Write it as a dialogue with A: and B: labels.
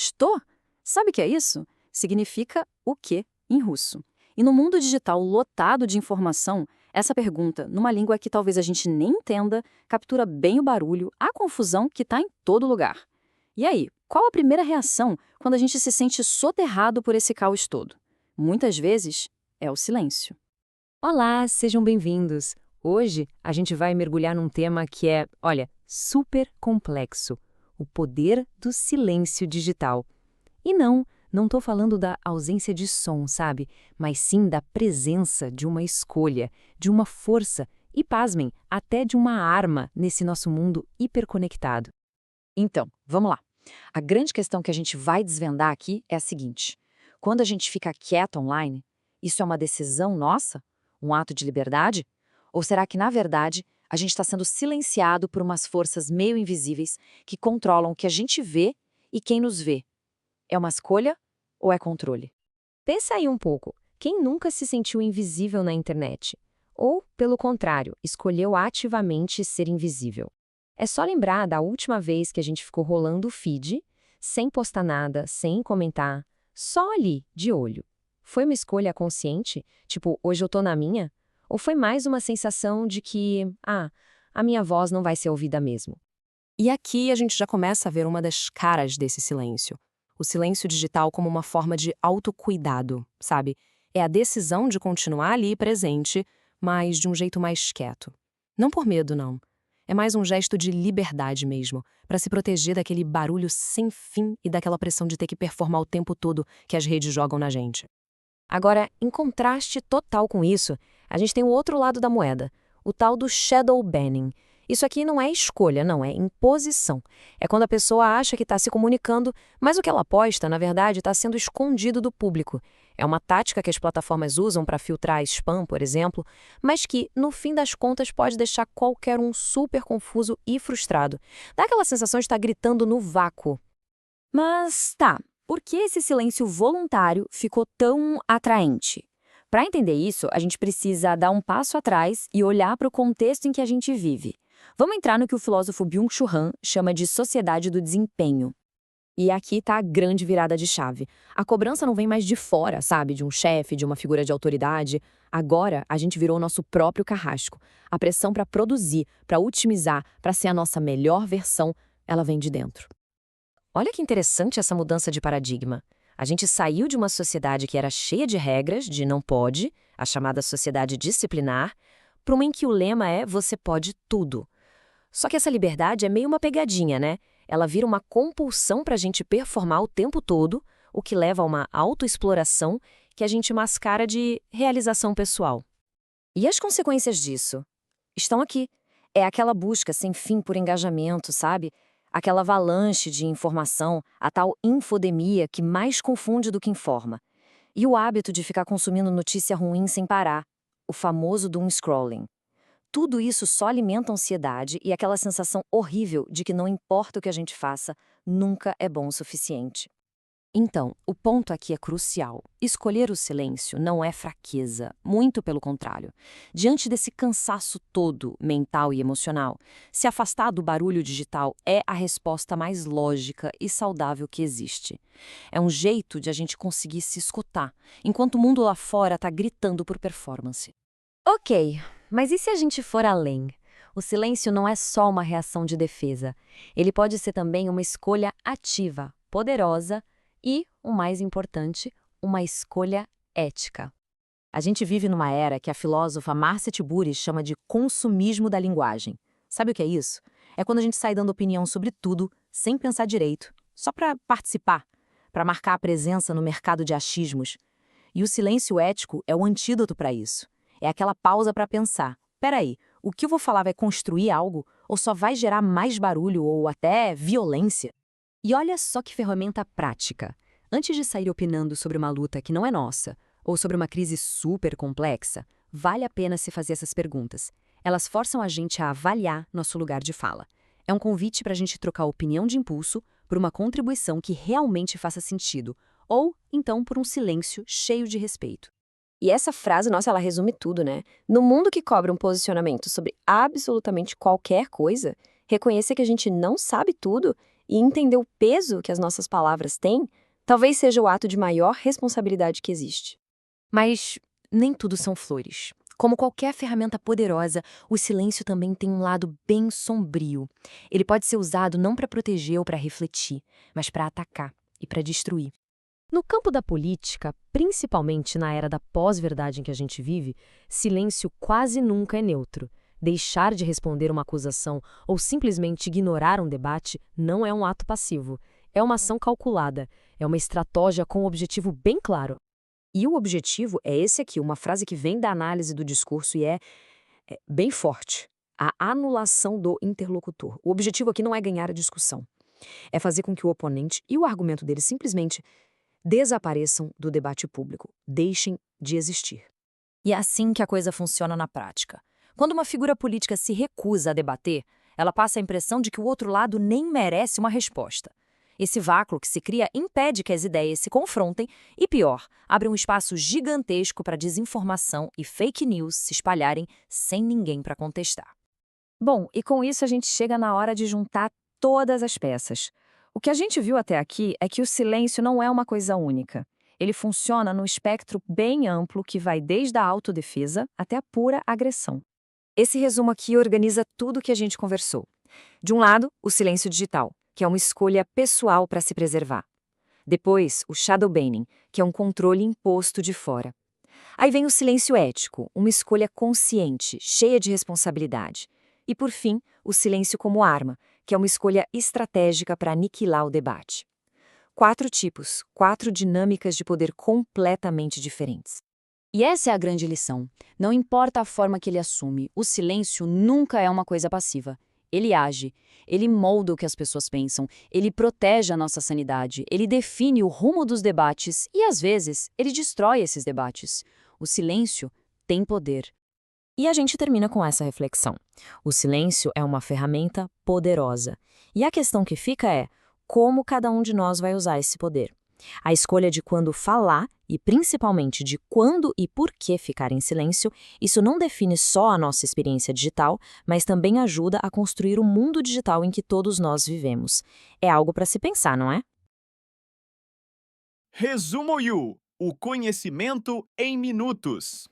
A: Что? Sabe o que é isso? Significa o quê em russo. E no mundo digital lotado de informação, essa pergunta, numa língua que talvez a gente nem entenda, captura bem o barulho, a confusão que está em todo lugar. E aí, qual a primeira reação quando a gente se sente soterrado por esse caos todo? Muitas vezes, é o silêncio.
B: Olá, sejam bem-vindos. Hoje a gente vai mergulhar num tema que é, olha, super complexo: o poder do silêncio digital. E não estou falando da ausência de som, sabe? Mas sim da presença de uma escolha, de uma força e, pasmem, até de uma arma nesse nosso mundo hiperconectado.
C: Então, vamos lá. A grande questão que a gente vai desvendar aqui é a seguinte: quando a gente fica quieto online, isso é uma decisão nossa? Um ato de liberdade? Ou será que, na verdade, a gente está sendo silenciado por umas forças meio invisíveis que controlam o que a gente vê e quem nos vê? É uma escolha ou é controle?
B: Pensa aí um pouco. Quem nunca se sentiu invisível na internet? Ou, pelo contrário, escolheu ativamente ser invisível? É só lembrar da última vez que a gente ficou rolando o feed, sem postar nada, sem comentar, só ali, de olho. Foi uma escolha consciente? Tipo, hoje eu tô na minha? Ou foi mais uma sensação de que, a minha voz não vai ser ouvida mesmo?
D: E aqui a gente já começa a ver uma das caras desse silêncio. O silêncio digital como uma forma de autocuidado, sabe? É a decisão de continuar ali presente, mas de um jeito mais quieto. Não por medo, não. É mais um gesto de liberdade mesmo, para se proteger daquele barulho sem fim e daquela pressão de ter que performar o tempo todo que as redes jogam na gente. Agora, em contraste total com isso, a gente tem o outro lado da moeda, o tal do shadow banning. Isso aqui não é escolha, não, é imposição. É quando a pessoa acha que está se comunicando, mas o que ela posta, na verdade, está sendo escondido do público. É uma tática que as plataformas usam para filtrar spam, por exemplo, mas que, no fim das contas, pode deixar qualquer um super confuso e frustrado. Dá aquela sensação de estar gritando no vácuo.
A: Mas tá, por que esse silêncio voluntário ficou tão atraente? Para entender isso, a gente precisa dar um passo atrás e olhar para o contexto em que a gente vive. Vamos entrar no que o filósofo Byung-Chul Han chama de sociedade do desempenho.
D: E aqui está a grande virada de chave. A cobrança não vem mais de fora, sabe? De um chefe, de uma figura de autoridade. Agora, a gente virou o nosso próprio carrasco. A pressão para produzir, para otimizar, para ser a nossa melhor versão, ela vem de dentro. Olha que interessante essa mudança de paradigma. A gente saiu de uma sociedade que era cheia de regras, de não pode, a chamada sociedade disciplinar, para uma em que o lema é você pode tudo. Só que essa liberdade é meio uma pegadinha, né? Ela vira uma compulsão para a gente performar o tempo todo, o que leva a uma autoexploração que a gente mascara de realização pessoal.
C: E as consequências disso? Estão aqui. É aquela busca sem fim por engajamento, sabe? Aquela avalanche de informação, a tal infodemia que mais confunde do que informa. E o hábito de ficar consumindo notícia ruim sem parar, o famoso doom scrolling. Tudo isso só alimenta a ansiedade e aquela sensação horrível de que não importa o que a gente faça, nunca é bom o suficiente.
D: Então, o ponto aqui é crucial. Escolher o silêncio não é fraqueza, muito pelo contrário. Diante desse cansaço todo, mental e emocional, se afastar do barulho digital é a resposta mais lógica e saudável que existe. É um jeito de a gente conseguir se escutar, enquanto o mundo lá fora está gritando por performance.
B: Ok, mas e se a gente for além? O silêncio não é só uma reação de defesa. Ele pode ser também uma escolha ativa, poderosa e, o mais importante, uma escolha ética.
C: A gente vive numa era que a filósofa Marcia Tiburi chama de consumismo da linguagem. Sabe o que é isso? É quando a gente sai dando opinião sobre tudo, sem pensar direito, só para participar, para marcar a presença no mercado de achismos. E o silêncio ético é o antídoto para isso. É aquela pausa para pensar. Peraí, o que eu vou falar vai construir algo ou só vai gerar mais barulho ou até violência?
B: E olha só que ferramenta prática. Antes de sair opinando sobre uma luta que não é nossa, ou sobre uma crise super complexa, vale a pena se fazer essas perguntas. Elas forçam a gente a avaliar nosso lugar de fala. É um convite para a gente trocar opinião de impulso por uma contribuição que realmente faça sentido, ou, então, por um silêncio cheio de respeito.
D: E essa frase, nossa, ela resume tudo, né? No mundo que cobra um posicionamento sobre absolutamente qualquer coisa, reconhecer que a gente não sabe tudo
C: E entender o peso que as nossas palavras têm talvez seja o ato de maior responsabilidade que existe.
B: Mas nem tudo são flores. Como qualquer ferramenta poderosa, o silêncio também tem um lado bem sombrio. Ele pode ser usado não para proteger ou para refletir, mas para atacar e para destruir. No campo da política, principalmente na era da pós-verdade em que a gente vive, silêncio quase nunca é neutro. Deixar de responder uma acusação ou simplesmente ignorar um debate não é um ato passivo. É uma ação calculada, é uma estratégia com um objetivo bem claro.
C: E o objetivo é esse aqui, uma frase que vem da análise do discurso e é bem forte. A anulação do interlocutor. O objetivo aqui não é ganhar a discussão. É fazer com que o oponente e o argumento dele simplesmente desapareçam do debate público, deixem de existir.
A: E é assim que a coisa funciona na prática. Quando uma figura política se recusa a debater, ela passa a impressão de que o outro lado nem merece uma resposta. Esse vácuo que se cria impede que as ideias se confrontem e, pior, abre um espaço gigantesco para desinformação e fake news se espalharem sem ninguém para contestar. Bom, e com isso a gente chega na hora de juntar todas as peças. O que a gente viu até aqui é que o silêncio não é uma coisa única. Ele funciona num espectro bem amplo que vai desde a autodefesa até a pura agressão. Esse resumo aqui organiza tudo o que a gente conversou. De um lado, o silêncio digital, que é uma escolha pessoal para se preservar. Depois, o shadowbanning, que é um controle imposto de fora. Aí vem o silêncio ético, uma escolha consciente, cheia de responsabilidade. E, por fim, o silêncio como arma, que é uma escolha estratégica para aniquilar o debate. 4 tipos, 4 dinâmicas de poder completamente diferentes. E essa é a grande lição. Não importa a forma que ele assume, o silêncio nunca é uma coisa passiva. Ele age, ele molda o que as pessoas pensam, ele protege a nossa sanidade, ele define o rumo dos debates e, às vezes, ele destrói esses debates. O silêncio tem poder.
C: E a gente termina com essa reflexão. O silêncio é uma ferramenta poderosa. E a questão que fica é como cada um de nós vai usar esse poder. A escolha de quando falar e principalmente de quando e por que ficar em silêncio, isso não define só a nossa experiência digital, mas também ajuda a construir o mundo digital em que todos nós vivemos. É algo para se pensar, não é?
E: Resumo You, o conhecimento em minutos.